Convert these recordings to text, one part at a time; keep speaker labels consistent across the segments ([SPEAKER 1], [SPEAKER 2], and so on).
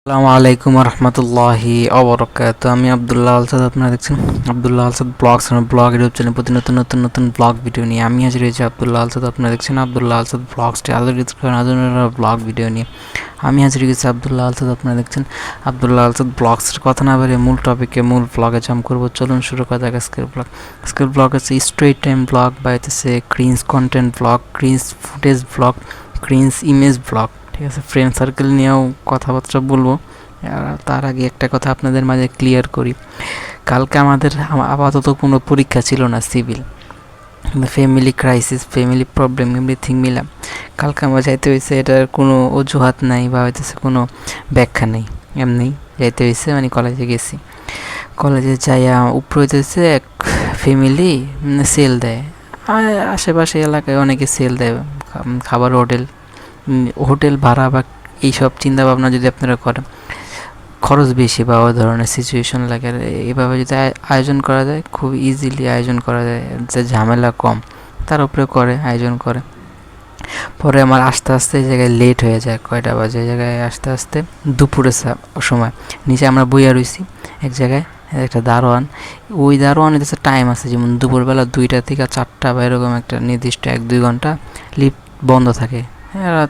[SPEAKER 1] আসসালামু আলাইকুম রহমতুল্লাহি অবরকাত। আমি আবদুল্লাহ আলসাদ, আপনারা দেখছেন Abdullah Alsad blogs blog YouTube channel. প্রতি নতুন নতুন নতুন ব্লগ ভিডিও নিয়ে আমি আজ রয়েছি আবদুল্লাহ আলসাদ। আপনারা দেখছেন আবদুল্লাহ আলসাদ ব্লগসটি আলোচনা ব্লগ ভিডিও নিয়ে আমি আজ রয়েছি আবদুল্লাহ আলসাদ। আপনারা দেখছেন আবদুল্লাহ আলসাদ ব্লগসের কথা না বেরিয়ে মূল টপিকে মূল ব্লগে জাম্প করবো। চলুন শুরু করা যাক আজকের ব্লগ। আজকের ব্লগ হচ্ছে স্ট্রেট টাইম ব্লগ বা হচ্ছে screens content blog, screens footage blog, screens image blog. ঠিক আছে, ফ্রেন্ড সার্কেল নিয়েও কথাবার্তা বলবো। তার আগে একটা কথা আপনাদের মাঝে ক্লিয়ার করি। কালকে আমাদের আপাতত কোনো পরীক্ষা ছিল না, civil, family crisis, family problem, everything মিলা কালকে আমরা যাইতে হয়েছে। এটার কোনো অজুহাত নাই বা হইতেছে কোনো ব্যাখ্যা নেই, এমনি যাইতে হয়েছে। মানে কলেজে গেছি, কলেজে যাইয়া উপরে হইতেছে এক ফ্যামিলি সেল দেয়। আশেপাশে এলাকায় অনেকে সেল দেয় খাবার, হোটেল ভাড়া বা এইসব চিন্তাভাবনা যদি আপনারা করেন, খরচ বেশি বা ওই ধরনের সিচুয়েশন লাগে। এভাবে যদি আয়োজন করা যায়, খুব ইজিলি আয়োজন করা যায়, যে ঝামেলা কম, তার উপরে করে আয়োজন করে। পরে আমার আস্তে আস্তে এই জায়গায় লেট হয়ে যায়, কয়টা বাজে এই জায়গায় আস্তে আস্তে দুপুরের সময়। নিচে আমরা বইয়া রয়েছি এক জায়গায়, একটা দারোয়ান, ওই দারোয়ানের কাছে টাইম আছে, যেমন দুপুরবেলা 2টা থেকে 4টা বা এরকম একটা নির্দিষ্ট 1-2 ঘন্টা লিফট বন্ধ থাকে।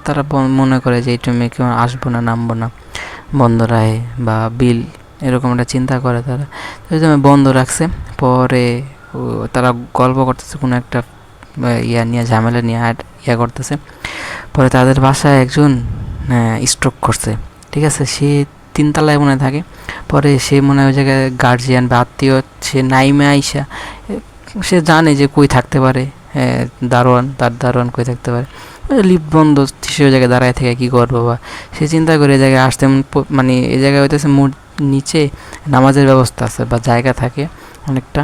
[SPEAKER 1] তারা মনে করে যে এই টাইমে কেউ আসবো না, নামবো না, বন্ধ রাখে বা বিল, এরকম একটা চিন্তা করে তারা। তো বন্ধ রাখছে। পরে তারা গল্প করতেছে কোনো একটা ইয়া নিয়ে, ঝামেলা নিয়ে ইয়া করতেছে। পরে তাদের বাসায় একজন স্ট্রোক করছে। ঠিক আছে, সে 3 তলায় মনে থাকে। পরে সে মনে হয় ওই জায়গায় গার্জিয়ান বা আত্মীয়, সে নাইমে আইসা, সে জানে যে কই থাকতে পারে, দারোয়ান কই থাকতে পারে, লিফট বন্ধ, সে ওই জায়গায় দাঁড়ায় থেকে কী করবো। বা সে চিন্তা করে এই জায়গায় আসতে, মানে এই জায়গায় হইতেছে নিচে নামাজের ব্যবস্থা আছে বা জায়গা থাকে অনেকটা,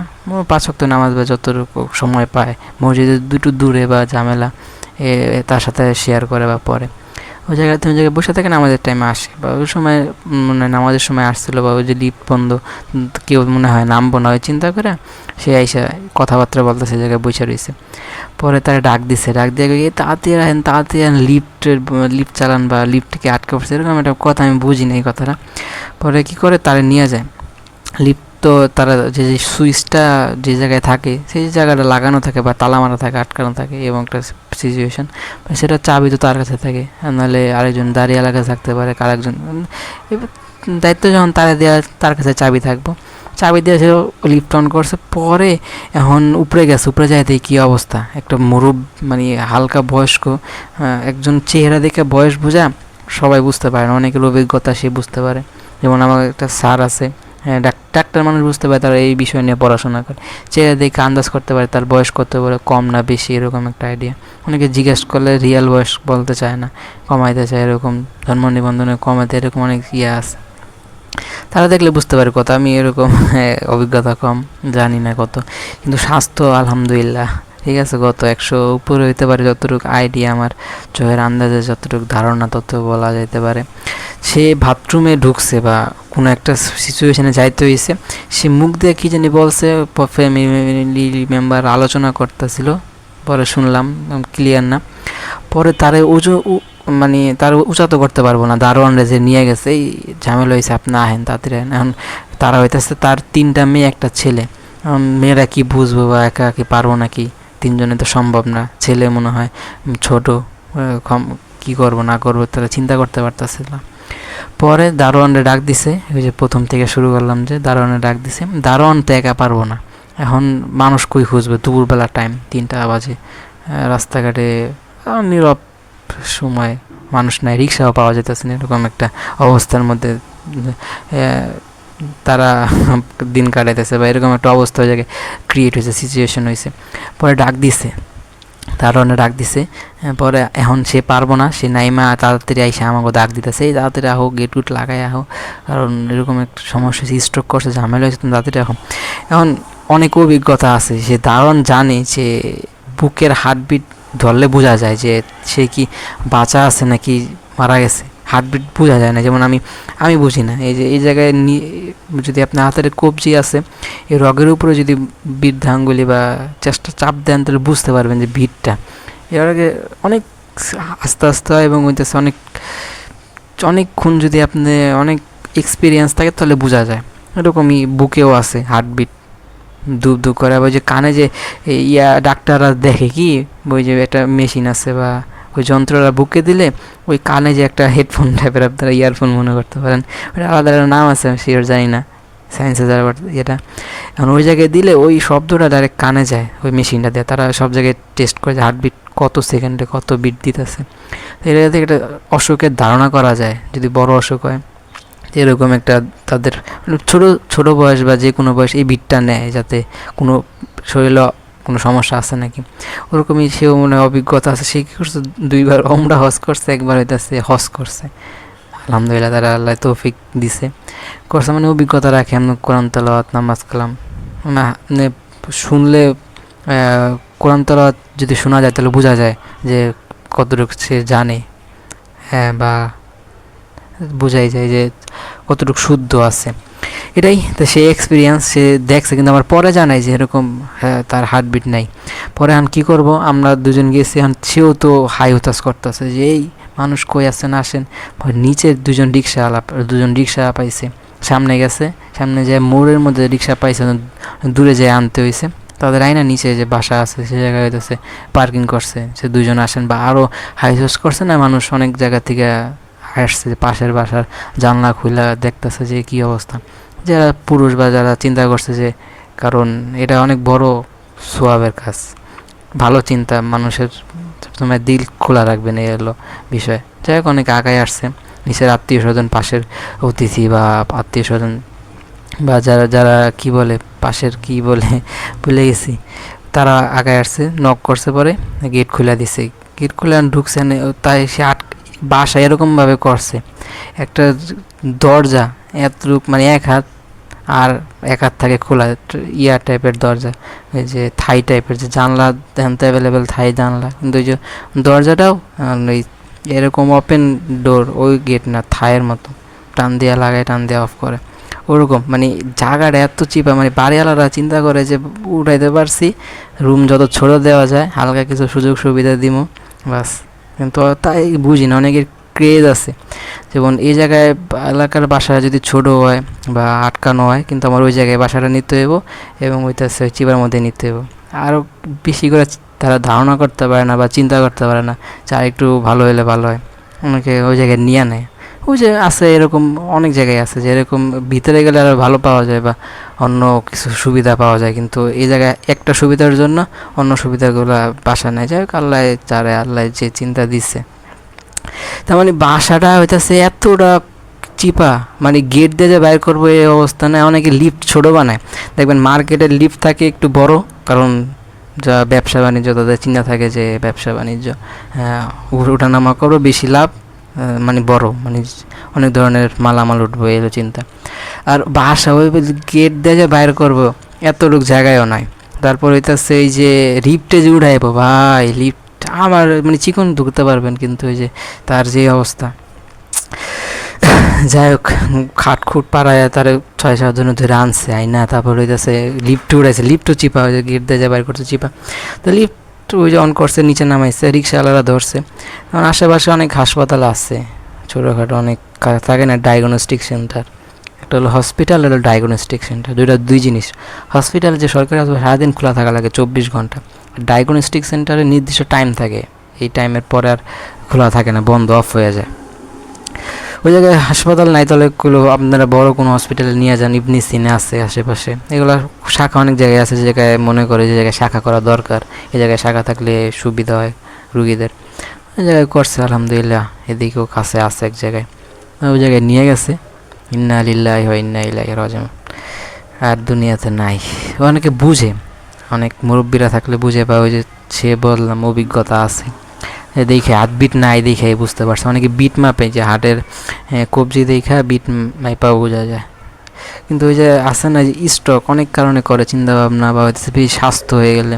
[SPEAKER 1] 5 ওয়াক্ত নামাজ বা যতটুকু সময় পায় মসজিদের দুটো দূরে বা ঝামেলা তার সাথে শেয়ার করে বা পরে ওই জায়গায় বসে থাকে, নামাজের টাইমে আসে বা ওই সময় মানে নামাজের সময় আসছিলো, বা ওই যে লিফট বন্ধ, কেউ মনে হয় নামবো না, ওই চিন্তা করে সে আইসা কথাবার্তা বলতেছে, জায়গায় বসে রয়েছে। পরে তারা ডাক দিয়ে গিয়ে তাড়াতাড়ি লিফট চালান বা লিফটকে আটকে পড়ছে, এরকম একটা কথা, আমি বুঝি না এই কথাটা। পরে কী করে তারা নিয়ে যায় লিফট। তো তারা যে সুইচটা যে জায়গায় থাকে, সেই জায়গাটা লাগানো থাকে বা তালা মারা থাকে, আটকানো থাকে, এবং একটা সিচুয়েশন, সেটা চাবি তো তার কাছে থাকে, নাহলে আরেকজন দাঁড়িয়ে এলাকায় থাকতে পারে, আরেকজন দায়িত্ব যখন তারা দেওয়া, তার কাছে চাবি থাকবো। চাবি দিয়ে সে লিফট অন করছে। পরে এখন উপরে গেছে, উপরে যাইতে কী অবস্থা, একটা মানে হালকা বয়স্ক একজন, চেহারা দেখে বয়স বোঝা সবাই বুঝতে পারে না, অনেকের অভিজ্ঞতা সে বুঝতে পারে। যেমন আমার একটা স্যার আছে, ডাক্তার মানুষ বুঝতে পারে, তারা এই বিষয় নিয়ে পড়াশোনা করে, চেহারা দেখে আন্দাজ করতে পারে তার বয়স কত, পারে কম না বেশি, এরকম একটা আইডিয়া। অনেকে জিজ্ঞেস করলে রিয়েল বয়স বলতে চায় না, কমাইতে চায়, এরকম জন্ম নিবন্ধনে কমাইতে, এরকম অনেক আছে। তারা দেখলে বুঝতে পারে কত। আমি এরকম অভিজ্ঞতা কম, জানি না কত, কিন্তু স্বাস্থ্য আলহামদুলিল্লাহ ঠিক আছে, গত 100 উপরে হইতে পারে, যতটুকু আইডিয়া আমার চোখের আন্দাজে, যতটুকু ধারণা তত বলা যাইতে পারে। সে বাথরুমে ঢুকছে বা কোনো একটা সিচুয়েশানে যাইতে হয়েছে, সে মুখ দিয়ে কী জানি বলছে, ফ্যামিলি মেম্বার আলোচনা করতেছিল, পরে শুনলাম, ক্লিয়ার না। পরে তারে মানে তার উঁচাতো করতে পারবো না, দারোয়ানরা যে নিয়ে গেছে, এই ঝামেলা হয়েছে, আপনি আহেন তাড়াতাড়ি। এখন তারা হইতেছে তার 3টা মেয়ে, একটা ছেলে। এখন মেয়েরা কি বুঝবো বা একা কি পারবো নাকি, 3জনে তো সম্ভব না, ছেলে মনে হয় ছোট, কি করবো না করবো তারা চিন্তা করতে পারতেছে না। পরে দারোয়ানরে ডাক দিছে, ওই যে প্রথম থেকে শুরু করলাম, যে দারোয়ানে ডাক দিছে। দারোয়ান তো একা পারবো না, এখন মানুষ কই খুঁজবে, দুপুরবেলা টাইম, 3টা বাজে, রাস্তাঘাটে নীরব সময়, মানুষ নাই, রিক্সাও পাওয়া যেতেছে না, এরকম একটা অবস্থার মধ্যে তারা দিন কাটাইতেছে, বা এরকম একটা অবস্থা হয়ে ক্রিয়েট হয়েছে, সিচুয়েশন হয়েছে। পরে ডাক দিছে, ডাক দিছে। পরে এখন সে পারবো না, সে নাইমা তাড়াতাড়ি আইসা আমাকে ডাক দিতেছে, এই তাড়াতাড়ি আহো, গেট উট লাগাই আহো, কারণ এরকম একটা সমস্যা হয়েছে, স্ট্রোক করছে, ঝামেলা হয়েছে, তুমি তাড়াতাড়ি আহো। এখন অনেক অভিজ্ঞতা আছে, সে দারুণ জানে যে বুকের হার্টবিট ধরলে বোঝা যায় যে সে কি বাঁচা আছে নাকি মারা গেছে, হার্টবিট বোঝা যায় না। যেমন আমি বুঝি না, এই যে এই জায়গায় যদি আপনার হাতের কবজি আছে, এই রগের উপরে যদি বৃদ্ধাঙ্গুলি বা চেষ্টা চাপ দেন, তাহলে বুঝতে পারবেন যে ভিড়টা এর আগে অনেক আস্তে আস্তে হয়, এবং হইতেছে অনেক অনেকক্ষণ যদি আপনি অনেক এক্সপিরিয়েন্স থাকে তাহলে বোঝা যায়। এরকমই বুকেও আছে হার্টবিট ধুপ ধুপ করে। ওই যে কানে যে ডাক্তাররা দেখে কি, ওই যে একটা মেশিন আছে বা ওই যন্ত্রটা বুকে দিলে ওই কানে যে একটা হেডফোন টাইপের, আপনারা ইয়ারফোন মনে করতে পারেন, ওটা আলাদা একটা নাম আছে, আমি শিওর জানি না সায়েন্সে যারা এটা। এখন ওই জায়গায় দিলে ওই শব্দটা ডাইরেক্ট কানে যায় ওই মেশিনটা দিয়ে। তারা সব জায়গায় টেস্ট করে যে হার্টবিট কত সেকেন্ডে কত বিট দিতেছে। এটা থেকে একটা অসুখের ধারণা করা যায় যদি বড় অসুখ হয়। এরকম একটা তাদের ছোটো বয়স বা যে কোনো বয়স এই বিটটা নেয় যাতে কোনো শরীরে কোনো সমস্যা আছে নাকি। ওরকমই সেও মনে অভিজ্ঞতা আছে। সে কী করছে, 2বার ওমরা হজ করছে, একবার হইতেছে হজ করছে। আলহামদুলিল্লাহ, তারা আল্লাহ তৌফিক দিছে, করছে মানে অভিজ্ঞতা রাখে। আমি কোরআন তেলাওয়াত, নামাজ কালাম মানে শুনলে, কোরআন তেলাওয়াত যদি শোনা যায় তাহলে বোঝা যায় যে কতটুকু সে জানে, হ্যাঁ, বা বোঝাই যায় যে কতটুকু শুদ্ধ আছে। এটাই তো সে এক্সপিরিয়েন্স, সে দেখছে। কিন্তু আমার পরে জানাই যে এরকম তার হার্টবিট নাই। পরে এখন কী করবো, আমরা দুজন গেছি, এখন সেও তো হাই হতাশ করতেছে যে এই মানুষ কই আসেন আসেন। নিচে দুজন রিক্সা পাইছে, সামনে গেছে, সামনে যে মোড়ের মধ্যে রিক্সা পাইছে, দূরে যেয়ে আনতে হয়েছে তাদের। আইনা নিচে যে বাসা আছে সে জায়গায় হইতেছে পার্কিং করছে, সে দুজন আসেন বা আরও হাই হতাশ করছে না, মানুষ অনেক জায়গা থেকে আসছে, পাশের বাসার জানলা খুলে দেখতেছে যে কী অবস্থা। যারা পুরুষ বা যারা চিন্তা করছে যে, কারণ এটা অনেক বড় সোয়াবের কাজ, ভালো চিন্তা, মানুষের তোমার দিল খোলা রাখবেন, এই হলো বিষয়। যাই হোক, অনেক আগায় আসছে, নিচের আত্মীয় স্বজন, পাশের অতিথি বা আত্মীয় স্বজন বা যারা যারা কী বলে, পাশের কী বলে ভুলে গেছি, তারা আগায় আসছে, নক করছে, পরে গেট খুলে দিছে। গেট খুলে ঢুকছে, তাই সে বাসা এরকমভাবে করছে, একটা দরজা এতটুক মানে এক হাত, আর এক হাত থাকে খোলা টাইপের দরজা, ওই যে থাই টাইপের যে জানলা দেন তো অ্যাভেলেবেল থাই জানলা, কিন্তু ওই যে দরজাটাও ওই এরকম ওপেন ডোর, ওই গেট না, থাইয়ের মতো টান দেওয়া লাগায়, টান দেওয়া অফ করে, ওরকম। মানে জায়গাটা এত চিপা, মানে বাড়িওয়ালারা চিন্তা করে যে উঠাইতে পারছি, রুম যত ছোটো দেওয়া যায়, হালকা কিছু সুযোগ সুবিধা দিব বাস। কিন্তু তাই বুঝি না, অনেকের ক্রেজ আছে। যেমন এই জায়গায় এলাকার বাসা যদি ছোটো হয় বা আটকানো হয়, কিন্তু আমার ওই জায়গায় বাসাটা নিতে হইব এবং ওইটাছে চিপার মধ্যে নিতে হইব। আরও বেশি করে তারা ধারণা করতে পারে না বা চিন্তা করতে পারে না যে আর একটু ভালো হলে ভালো হয়, অনেকে ওই জায়গায় নিয়ে নেয়। ওই যে আছে এরকম অনেক জায়গায় আছে যে এরকম ভিতরে গেলে আরও ভালো পাওয়া যায় বা অন্য কিছু সুবিধা পাওয়া যায়, কিন্তু এই জায়গায় একটা সুবিধার জন্য অন্য সুবিধাগুলো বাসা নেয়। যাই হোক, আল্লাহ চারে, আল্লাহ যে চিন্তা দিচ্ছে। তার মানে বাসাটা হইতেছে এতটা চিপা, মানে গেট দিয়ে যে বাইর করবো এই অবস্থা নেই। অনেকে লিফট ছোটো বানায়, দেখবেন মার্কেটের লিফট থাকে একটু বড়, কারণ যা ব্যবসা বাণিজ্য তাদের চিন্তা থাকে যে ব্যবসা বাণিজ্য, হ্যাঁ, ওঠানামা করবো, বেশি লাভ, মানে বড়, মানে অনেক ধরনের মালামাল উঠবো, এলো চিন্তা। আর বাসা ওই গেট দিয়ে যে বাইর করবো এতটুক জায়গায়ও নাই। তারপর হইতেছে এই যে লিফটে যে উঠাইবো, ভাই লিফট আমার মানে চিকন ঢুকতে পারবেন, কিন্তু ওই যে তার যে অবস্থা। যাই হোক, খাটখুট পাড়ায় তার 6-7 জন ধরে আনছে আইনা, তারপর হইতেছে লিফট উড়াইছে, লিফটও চিপা, ওই যে গেট দিয়ে যা বাইর করছে চিপা। তো লিফট ওই যে অন করছে, নিচে নামাইছে, রিক্সাওয়ালারা ধরছে। কারণ আশেপাশে অনেক হাসপাতাল আছে, ছোটোখাটো অনেক থাকে না, ডায়াগনস্টিক সেন্টার। একটা হলো হসপিটাল, হলো ডায়াগনস্টিক সেন্টার, দুই জিনিস। হসপিটাল যে সরকারি হাসপাতাল সারাদিন খোলা থাকা লাগে 24 ঘন্টা, ডায়াগনস্টিক সেন্টারে নির্দিষ্ট টাইম থাকে, এই টাইমের পরে আর খোলা থাকে না, বন্ধ, অফ হয়ে যায়। ওই জায়গায় হাসপাতাল নাই, তাহলে এগুলো আপনারা বড় কোনো হসপিটালে নিয়ে যান, ইবনি সিনে আছে আশেপাশে, এগুলো শাখা অনেক জায়গায় আছে, যে জায়গায় মনে করে যে জায়গায় শাখা করা দরকার, এই জায়গায় শাখা থাকলে সুবিধা হয় রুগীদের। ওই জায়গায় করছে আলহামদুলিল্লাহ, এদিকেও কাছে আছে এক জায়গায়, ওই জায়গায় নিয়ে গেছে। ইন্না লিল্লাহি ওয়া ইন্না ইলাইহি রাজিউন। আর দুনিয়াতে নাই, অনেকে বুঝে, অনেক মুরব্বীরা থাকলে বুঝে, বা ওই যে সে বললাম অভিজ্ঞতা আছে, দেখে হাত বিট নাই দেখে বুঝতে পারছে। অনেকে বিট মাপে, যে হাটের কবজি দেখা বিট মাইপাও বোঝা যায়। কিন্তু ওই যে আছে না যে স্ট্রোক অনেক কারণে করে, চিন্তাভাবনা বা হইতেছে বেশি স্বাস্থ্য হয়ে গেলে,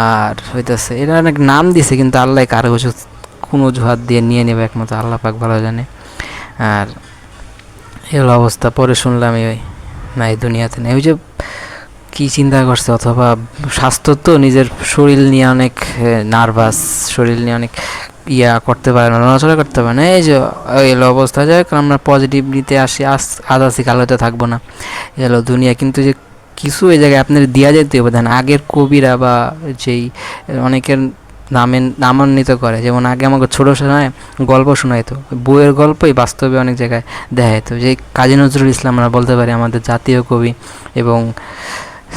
[SPEAKER 1] আর হইতেছে এটা অনেক নাম দিছে, কিন্তু আল্লাহ কারো কোন অজুহাত দিয়ে নিয়ে নেবে একমাত্র আল্লাহ পাক ভালো জানে। আর এর অবস্থা পরে শুনলাম ওই না, এই দুনিয়াতে নেই। ওই যে কী চিন্তা করছে, অথবা স্বাস্থ্য তো নিজের শরীর নিয়ে অনেক নার্ভাস, শরীর নিয়ে অনেক করতে পারে না, নড়াচড়া করতে পারে না। এই যে এলো অবস্থা, যাই হোক আমরা পজিটিভলিতে আসি, আজ আসি কাল হয়তো থাকবো না, এলো দুনিয়া। কিন্তু যে কিছু এই জায়গায় আপনার দেওয়া যেতে হবে, দেন আগের কবিরা বা যেই অনেকের নামান্বিত করে, যেমন আগে আমাকে ছোটো সময় গল্প শোনাইতো, বইয়ের গল্পই বাস্তবে অনেক জায়গায় দেখা যেত। যে কাজী নজরুল ইসলাম আমরা বলতে পারি আমাদের জাতীয় কবি, এবং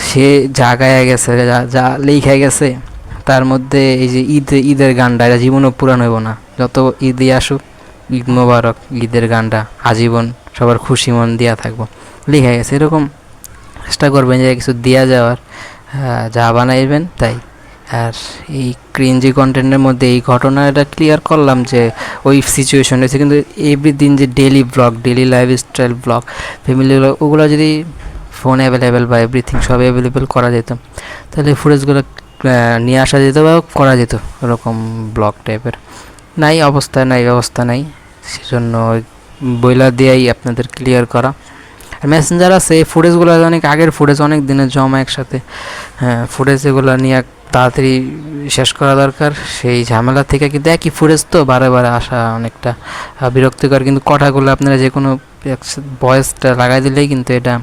[SPEAKER 1] সে যা গায়ে গেছে, যা লেখা গেছে, তার মধ্যে এই যে ঈদের গানটা, এটা জীবনও পুরান হইব না, যত ঈদই আসুক, ঈদ মোবারক, ঈদের গানটা আজীবন সবার খুশি মন দিয়া থাকবো, লেখা গেছে। এরকম চেষ্টা করবেন যে কিছু দেওয়া যাওয়ার, যা বানাইবেন তাই। আর এই ক্রিঞ্জি কন্টেন্টের মধ্যে এই ঘটনাটা ক্লিয়ার করলাম যে ওই সিচুয়েশন হয়েছে, কিন্তু এভরিদিন যে daily blog, daily lifestyle blog, family blog, ওগুলো যদি ফোন অ্যাভেলেবেল বা এভরিথিং সব অ্যাভেলেবেল করা যেত, তাহলে ফুটেজগুলো নিয়ে আসা যেত বা করা যেত ওরকম ব্লগ টাইপের। নাই অবস্থা, নাই ব্যবস্থা নাই, সেজন্য বইলা দিয়েই আপনাদের ক্লিয়ার করা। আর মেসেঞ্জার আছে, এই ফুটেজগুলো অনেক আগের ফুটেজ, অনেক দিনের জমা একসাথে, হ্যাঁ ফুটেজ এগুলো নিয়ে তাড়াতাড়ি শেষ করা দরকার। সেই ঝামেলা থেকে কিন্তু একই ফুটেজ তো বারে বারে আসা অনেকটা বিরক্তিকর, কিন্তু কথাগুলো আপনারা যে কোনো ভয়েসটা লাগাই দিলেই কিন্তু এটা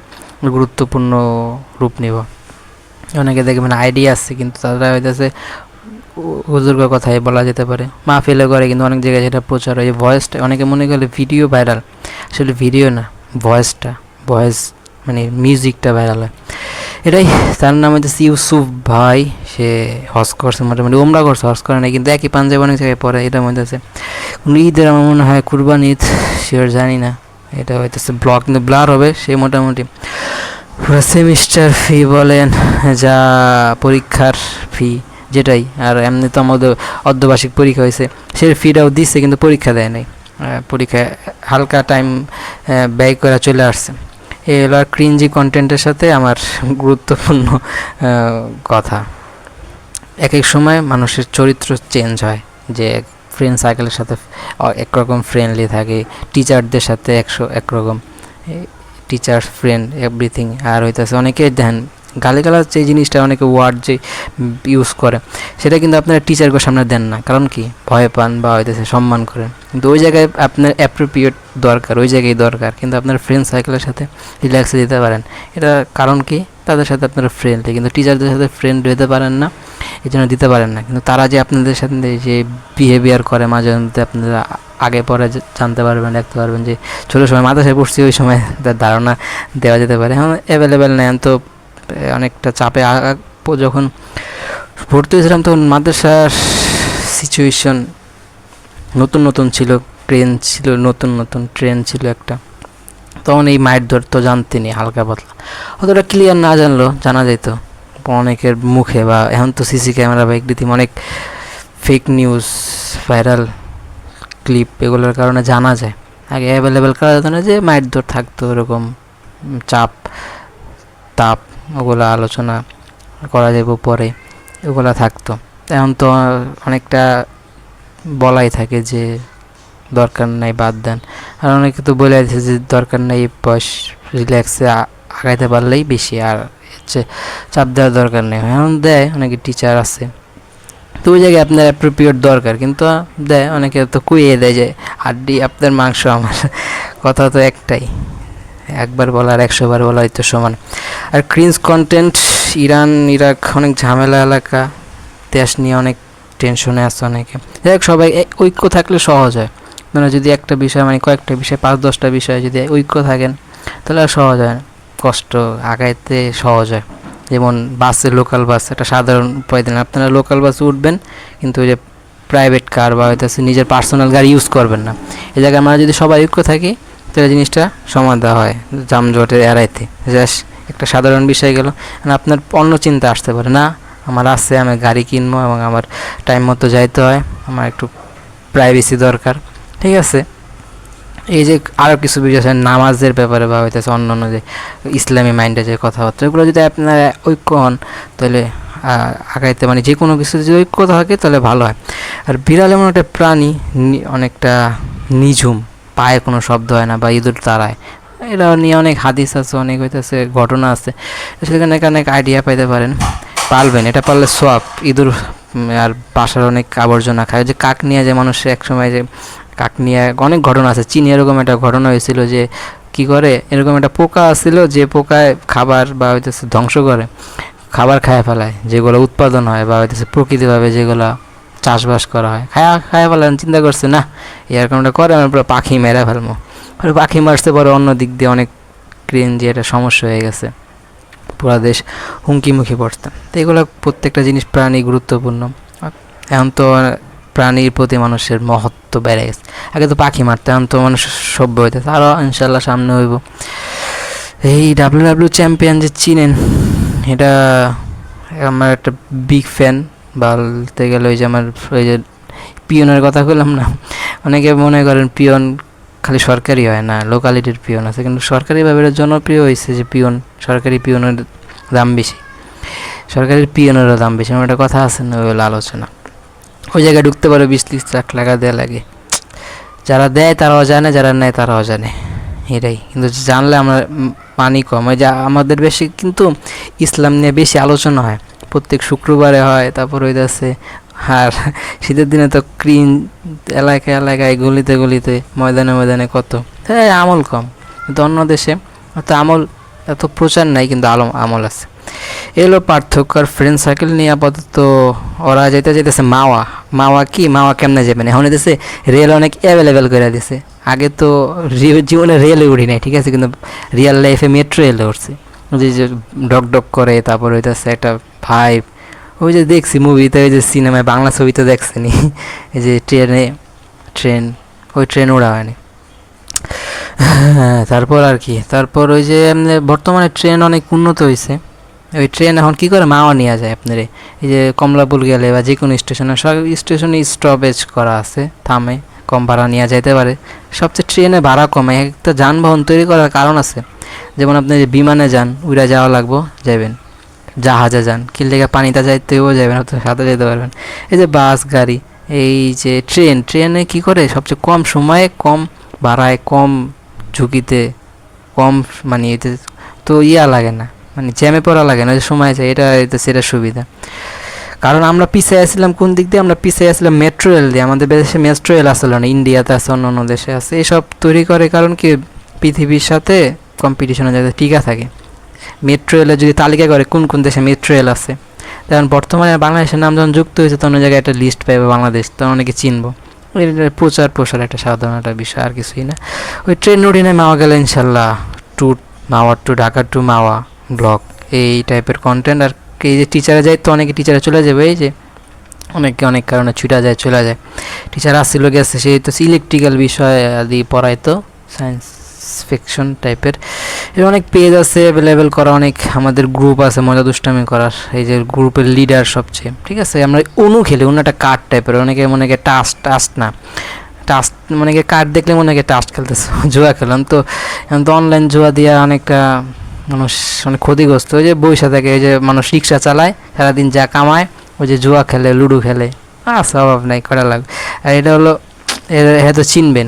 [SPEAKER 1] গুরুত্বপূর্ণ রূপ নেব। অনেকে দেখবেন আইডিয়া আছে, কিন্তু তারা হইতেছে হুজুর্গের কথাই বলা যেতে পারে, মাহফিলে করে, কিন্তু অনেক জায়গায় সেটা প্রচার হয়। ভয়েসটা অনেকে মনে করলে ভিডিও ভাইরাল, আসলে ভিডিও না, ভয়েস মানে মিউজিকটা ভাইরাল হয়। এটাই, তার নাম হচ্ছে ইউসুফ ভাই, সে হজ করছে, মোটামুটি ওমরা করছে, হজ করে না, কিন্তু একই পাঞ্জাব অনেক জায়গায় পড়ে। এটা মধ্যে আছে ঈদের, আমার মনে হয় কুরবানি ঈদ, শিওর জানি না, এটা হইতেছে ব্লগ, কিন্তু ব্লার হবে। সে মোটামুটি সেমিস্টার ফি বলেন, যা পরীক্ষার ফি যেটাই, আর এমনি তো আমাদের অর্ধবার্ষিক পরীক্ষা হয়েছে, সে ফিটাও দিচ্ছে, কিন্তু পরীক্ষা দেয় নাই, পরীক্ষায় হালকা টাইম ব্যয় করে চলে আসছে। এই হলো আর ক্রিঞ্জি কন্টেন্টের সাথে আমার গুরুত্বপূর্ণ কথা। এক এক সময় মানুষের চরিত্র চেঞ্জ হয়, যে ফ্রেন্ড সার্কেলের সাথে একরকম ফ্রেন্ডলি থাকে, টিচারদের সাথে একরকম, টিচার ফ্রেন্ড এভরিথিং। আর হইতেছে অনেকে দেন গালিগালাজ, যে জিনিসটা অনেকে ওয়ার্ড যে ইউজ করে, সেটা কিন্তু আপনারা টিচারকে সামনে দেন না, কারণ কি ভয় পান বা হইতেছে সম্মান করেন, কিন্তু ওই জায়গায় আপনার অ্যাপ্রোপ্রিয়েট দরকার, ওই জায়গায় দরকার, কিন্তু আপনার ফ্রেন্ড সার্কেলের সাথে রিল্যাক্সে দিতে পারেন। এটা কারণ কি, তাদের সাথে আপনারা ফ্রেন্ডলি, কিন্তু টিচারদের সাথে ফ্রেন্ড হতে পারেন না, এই জন্য দিতে পারেন না। কিন্তু তারা যে আপনাদের সাথে যে বিহেভিয়ার করে, মাঝে মধ্যে আপনারা আগে পরে জানতে পারবেন, দেখতে পারবেন যে ছোটো সময় মাদ্রাসায় পড়ছি, ওই সময় তার ধারণা দেওয়া যেতে পারে। এখন অ্যাভেলেবেল নেন তো অনেকটা চাপে, যখন ভর্তি হয়েছিলাম তখন মাদ্রাসার সিচুয়েশন নতুন ছিল, ট্রেন ছিল একটা, তখন এই মাইট ধরতো জানতেনি, হালকা পাতলা, অতটা ক্লিয়ার না জানলো জানা যেত অনেকের মুখে, বা এখন তো সিসি ক্যামেরা বা একদিন অনেক ফেক নিউজ, ভাইরাল ক্লিপ, এগুলোর কারণে জানা যায়। আগে অ্যাভেলেবেল করা যেত না, যে মাইট ধর থাকতো, এরকম তাপ ওগুলো আলোচনা করা যাব পরে, ওগুলো থাকতো। এখন তো অনেকটা বলাই থাকে যে দরকার নাই, বাদ দেন। আর অনেকে তো বলে দিচ্ছে যে দরকার নাই, বয়স রিল্যাক্সে আগাইতে পারলেই বেশি, আর হচ্ছে চাপ দেওয়ার দরকার নেই। এখন দেয় অনেকে, টিচার আছে, তো ওই জায়গায় আপনার অ্যাপ্রোপ্রিয়েট দরকার, কিন্তু দেয় অনেকে তো কুইয়ে দেয় যে হাড্ডি আপনার মাংস আমার, কথা তো একটাই, একবার বলার 100 বার বলা হয়তো সমান। আর ক্রিঞ্জ কন্টেন্ট, ইরাক অনেক ঝামেলা এলাকা, দেশ নিয়ে অনেক টেনশনে আছে অনেকে। দেখ সবাই ঐক্য থাকলে সহজ হয়, মানে যদি একটা বিষয়, মানে কয়েকটা বিষয়, 5-10টা বিষয় যদি ঐক্য থাকেন, তাহলে আর সহজ হয়, কষ্ট আগাইতে সহজ হয়। যেমন বাসে, লোকাল বাস একটা সাধারণ উপায় দিন, আপনারা লোকাল বাসে উঠবেন, কিন্তু ওই যে প্রাইভেট কার বা হয়তো নিজের পার্সোনাল গাড়ি ইউজ করবেন না। এই জায়গায় আমরা যদি সবাই ঐক্য থাকি, তাহলে জিনিসটা সমাধান হয়, যানজটের এড়াইতে। জাস্ট একটা সাধারণ বিষয় গেল, আপনার অন্য চিন্তা আসতে পারে না, আমার আছে, আমি গাড়ি কিনবো এবং আমার টাইম মতো যাইতে হয়, আমার একটু প্রাইভেসি দরকার, ঠিক আছে। এই যে আরও কিছু বিষয় আছে নামাজের ব্যাপারে বা হইতেছে অন্য অন্য যে ইসলামী মাইন্ডে যে কথাবার্তা, এগুলো যদি আপনারা ঐক্য হন, তাহলে আগাইতে, মানে যে কোনো কিছু যদি ঐক্য থাকে তাহলে ভালো হয়। আর বিড়াল এমন একটা প্রাণী, অনেকটা নিঝুম, পায়ে কোনো শব্দ হয় না বা ইঁদুর তাড়ায়, এটা নিয়ে অনেক হাদিস আছে, অনেক হইতেছে ঘটনা আছে, সেখানে অনেক আইডিয়া পাইতে পারেন, পালবেন, এটা পারলে সোয়াব, ইঁদুর আর বাসার অনেক আবর্জনা খায়। যে কাক নিয়ে যে মানুষ একসময় যে কাক নিয়ে অনেক ঘটনা আছে, চীনে এরকম একটা ঘটনা হয়েছিল যে কি করে, এরকম একটা পোকা ছিল যে পোকায় খাবার বা হইতেছে ধ্বংস করে, খাবার খায় ফেলায় যেগুলো উৎপাদন হয় বা হইতেছে প্রকৃতিভাবে যেগুলো চাষবাস করা হয়, খায়া ফেলান। চিন্তা করছে না এরকমটা করে আমরা পুরো পাখি মেরে ফেলবো, পাখি মারতে পরে অন্য দিক দিয়ে অনেক যে একটা সমস্যা হয়ে গেছে, পুরা দেশ হুমকিমুখী পড়তে। তো এগুলো প্রত্যেকটা জিনিস প্রাণী গুরুত্বপূর্ণ। এখন তো প্রাণীর প্রতি মানুষের মহত্ব বেড়ে গেছে। আগে তো পাখি মারতে, এখন তো মানুষ সভ্য হইতেছে, আরও ইনশাল্লাহ সামনে হইব। এই ডাব্লিউ চ্যাম্পিয়ন যে চিনেন, এটা আমার একটা বিগ ফ্যান বলতে গেলে। ওই যে আমার ওই যে পিয়নের কথা বললাম না, অনেকে মনে করেন পিয়ন খালি সরকারি হয় না, লোকালিটির পিয়ন আছে, কিন্তু সরকারিভাবে জনপ্রিয় হয়েছে যে পিয়ন, সরকারি পিয়নের দাম বেশি, সরকারি পিয়নেরও দাম বেশি। আমার একটা কথা আছে না, ওই আলোচনা, ওই জায়গায় ঢুকতে পারে 20-30 লাখ টাকা দেওয়া লাগে। যারা দেয় তারাও জানে, যারা নেয় তারাও জানে, এটাই। কিন্তু জানলে আমরা পানি কম হয়, যা আমাদের বেশি কিন্তু ইসলাম নিয়ে বেশি আলোচনা হয়, প্রত্যেক শুক্রবারে হয়। তারপর ওই আছে, আর শীতের দিনে তো ক্রিম এলাকায় এলাকায় গলিতে গলিতে ময়দানে ময়দানে কত, হ্যাঁ আমল কম। কিন্তু অন্য দেশে অত আমল এত প্রচার নাই, কিন্তু আমল আছে। এলো পার্থক্য। আর ফ্রেন্ড সার্কেল নিয়ে আপাতত ওরা যেতেছে মাওয়া কি মাওয়া কেমনে যাবেন, এখন এদেশে রেল অনেক অ্যাভেলেবেল করে দিছে। আগে তো জীবনে রেলে উঠি নাই, ঠিক আছে, কিন্তু রিয়েল লাইফে মেট্রো রেলে উঠছে, যে ডক ডক করে। তারপর হইতেছে একটা ভাইব, ওই যে দেখছি মুভিতে, ওই যে সিনেমায় বাংলা ছবিতে দেখছেনি, এই যে ট্রেন ওড়া হয়নি। হ্যাঁ, তারপর আর কি, তারপর ওই যে বর্তমানে ট্রেন অনেক উন্নত হয়েছে। ওই ট্রেন এখন কী করে মাওয়া নেওয়া যায় আপনারে, এই যে কমলাপুর গেলে বা যে কোনো স্টেশনে, সব স্টেশনে স্টপেজ করা আছে, থামে, কম ভাড়া নেওয়া যাইতে পারে। সবচেয়ে ট্রেনে ভাড়া কমে, একটা যানবাহন তৈরি করার কারণ আছে। যেমন আপনি যে বিমানে যান, উড়া যাওয়া লাগবো, যাবেন, জাহাজে যান কিনলে পানিতে যাইতেও যাবেন, সাথে যেতে পারবেন। এই যে বাস গাড়ি, এই যে ট্রেনে কী করে সবচেয়ে কম সময়ে কম ভাড়ায় কম ঝুঁকিতে কম, মানে এতে তো লাগে না, মানে জ্যামে পড়া লাগে না, যে সময় যায়, এটা সেটা সুবিধা। কারণ আমরা পিছিয়ে আসছিলাম কোন দিক দিয়ে, আমরা পিছিয়ে আসছিলাম মেট্রো রেল দিয়ে। আমাদের দেশে মেট্রো রেল আসলে না, ইন্ডিয়াতে আছে, অন্য অন্য দেশে আছে। এইসব তৈরি করে কারণ কি, পৃথিবীর সাথে কম্পিটিশনে যাতে টিকা থাকে। মেট্রো রেলের যদি তালিকা করে কোন কোন দেশে মেট্রো রেল আছে, তখন বর্তমানে বাংলাদেশের নাম যখন যুক্ত হয়েছে, তখন ওই জায়গায় একটা লিস্ট পাবে বাংলাদেশ, তখন অনেকে চিনবো। প্রসার একটা সাধারণ একটা বিষয়, আর কিছুই না। ওই ট্রেন উঠিনে মাওয়া গেলে ইনশাল্লাহ মাওয়া টু ঢাকা টু মাওয়া ব্লগ, এই টাইপের কন্টেন্ট। আর এই যে টিচারে যায়, তো অনেকে টিচারে চলে যাবে, এই যে অনেকে অনেক কারণে ছুটা যায়, চলে যায়। টিচার আসছিল গেছে, সেই তো ইলেকট্রিক্যাল বিষয় আদি পড়াইতো, সায়েন্স ফিকশন টাইপের। এর অনেক পেজ আছে অ্যাভেলেবেল করা, অনেক আমাদের গ্রুপ আছে মজা দুষ্টামি করার। এই যে গ্রুপের লিডার সবচেয়ে, ঠিক আছে। আমরা খেলি, একটা কার্ড টাইপের, অনেকে মনে হয় টাস্ট না, মানে কার্ড দেখলে মনে হয় টাস্ট খেলতেছে, জুয়া খেলাম তো। এখন তো অনলাইন জুয়া দিয়া অনেকটা মানুষ অনেক ক্ষতিগ্রস্ত। ওই যে বইসা থাকে, এই যে মানুষ রিক্সা চালায়, সারাদিন যা কামায়, ওই যে জুয়া খেলে, লুডো খেলে, স্বভাব নাই, করা লাগবে। আর এটা হলো, হ্যাঁ তো চিনবেন,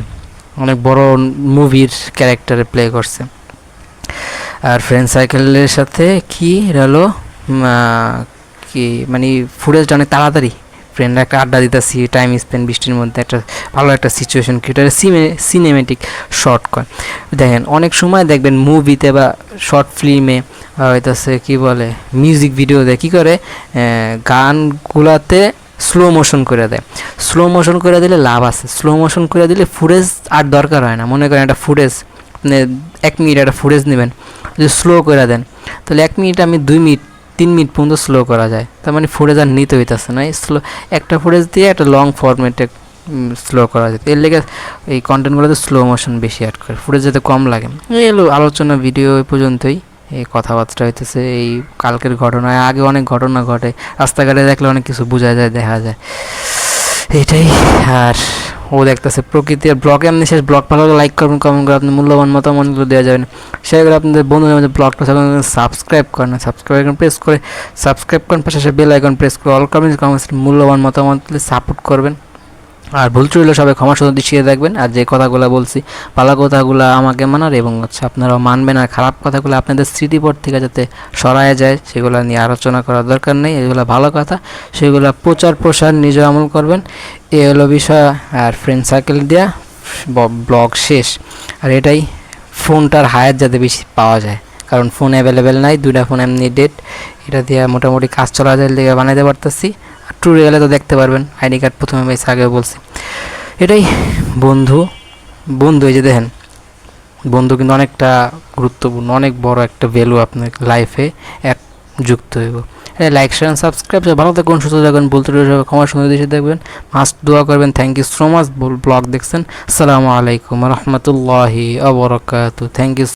[SPEAKER 1] অনেক বড় মুভির ক্যারেক্টারে প্লে করছে। আর ফ্রেন্ড সার্কেলের সাথে কি এটা হলো কি, মানে ফুটেজটা অনেক তাড়াতাড়ি, ফ্রেন্ডরা একটা আড্ডা দিতেছি, টাইম স্পেন্ড বৃষ্টির মধ্যে, একটা ভালো একটা সিচুয়েশন ক্রিয়েট, সিনেমেটিক শর্ট করে দেখেন। অনেক সময় দেখবেন মুভিতে বা শর্ট ফিল্মে হইতেছে কি বলে, মিউজিক ভিডিওতে কী করে, গানগুলাতে স্লো মোশন করে দেয়। স্লো মোশন করে দিলে লাভ আছে, স্লো মোশন করে দিলে ফুটেজ আর দরকার হয় না। মনে করেন একটা ফুটেজ, আপনি 1 মিনিট একটা ফুটেজ নেবেন, যদি স্লো করে দেন, তাহলে 1 মিনিট আমি 2 মিনিট 3 মিনিট পর্যন্ত স্লো করা যায়। তার মানে ফুটেজ আর নিতে হইতেছে না, স্লো একটা ফুটেজ দিয়ে একটা লং ফরম্যাটে স্লো করা যায়। এর লেগে এই কন্টেন্টগুলোতে স্লো মোশন বেশি অ্যাড করে, ফুটেজ যাতে কম লাগে। এই হলো আলোচনা, ভিডিও এই পর্যন্তই। এই কথাবার্তা হইতেছে এই কালকের ঘটনায়, আগে অনেক ঘটনা ঘটে, রাস্তাঘাটে দেখলে অনেক কিছু বোঝা যায়, দেখা যায়, এটাই। আর ও দেখতেছে প্রকৃতি। আর ব্লগে আপনি শেষ, ব্লগ ভালো লাইক করবেন, কমেন্ট করে আপনি মূল্যবান মতামতগুলো দেওয়া যাবেন, সেগুলো আপনাদের বন্ধুদের মধ্যে ব্লগটা সাবস্ক্রাইব করেন, সাবস্ক্রাইব আইকন প্রেস করে সাবস্ক্রাইব করেন, পাশে বেল আইকন প্রেস করে অল কমেন্টস মূল্যবান মতামত সাপোর্ট করবেন। আর ভুল ত্রুটি হলে সবাই ক্ষমা সুন্দর দৃষ্টিতে দেখবেন। আর যে কথাগুলো বলছি ভালো কথাগুলো আমাকে মানার, এবং আপনারাও মানবেন। আর খারাপ কথাগুলো আপনাদের স্মৃতিপট থেকে যাতে সরায় যায় সেগুলো নিয়ে আলোচনা করার দরকার নেই। এগুলো ভালো কথা, সেগুলো প্রচার প্রসার নিজে আমল করবেন, এ হলো বিষয়। আর ফ্রেন্ড সার্কেল দেওয়া ব্লগ শেষ। আর এটাই, ফোনটার হায়াত যাতে বেশি পাওয়া যায়, কারণ ফোন অ্যাভেলেবেল নাই, 2টা ফোন এমনি ডেট। এটা দিয়ে মোটামুটি কাজ চলা যায় দিকে বানাইতে পারতেছি। আর ট্যুরে গেলে তো দেখতে পারবেন, আইডি কার্ড প্রথমে বেশি আগেও বলছি। এটাই বন্ধু। বন্ধু এই যে দেখেন, বন্ধু কিন্তু অনেকটা গুরুত্বপূর্ণ, অনেক বড় একটা ভ্যালু আপনার লাইফে এক যুক্ত হইব। লাইক শেয়ার সাবস্ক্রাইব, ভালো থাকুন, সুস্থ থাকুন, বলতে ক্ষমা সুন্দর দেশে দেখবেন, মাস্ট দোয়া করবেন। Thank you so much blog দেখছেন। আসসালামু আলাইকুম রহমতুল্লাহি আবরাকাতু। Thank you.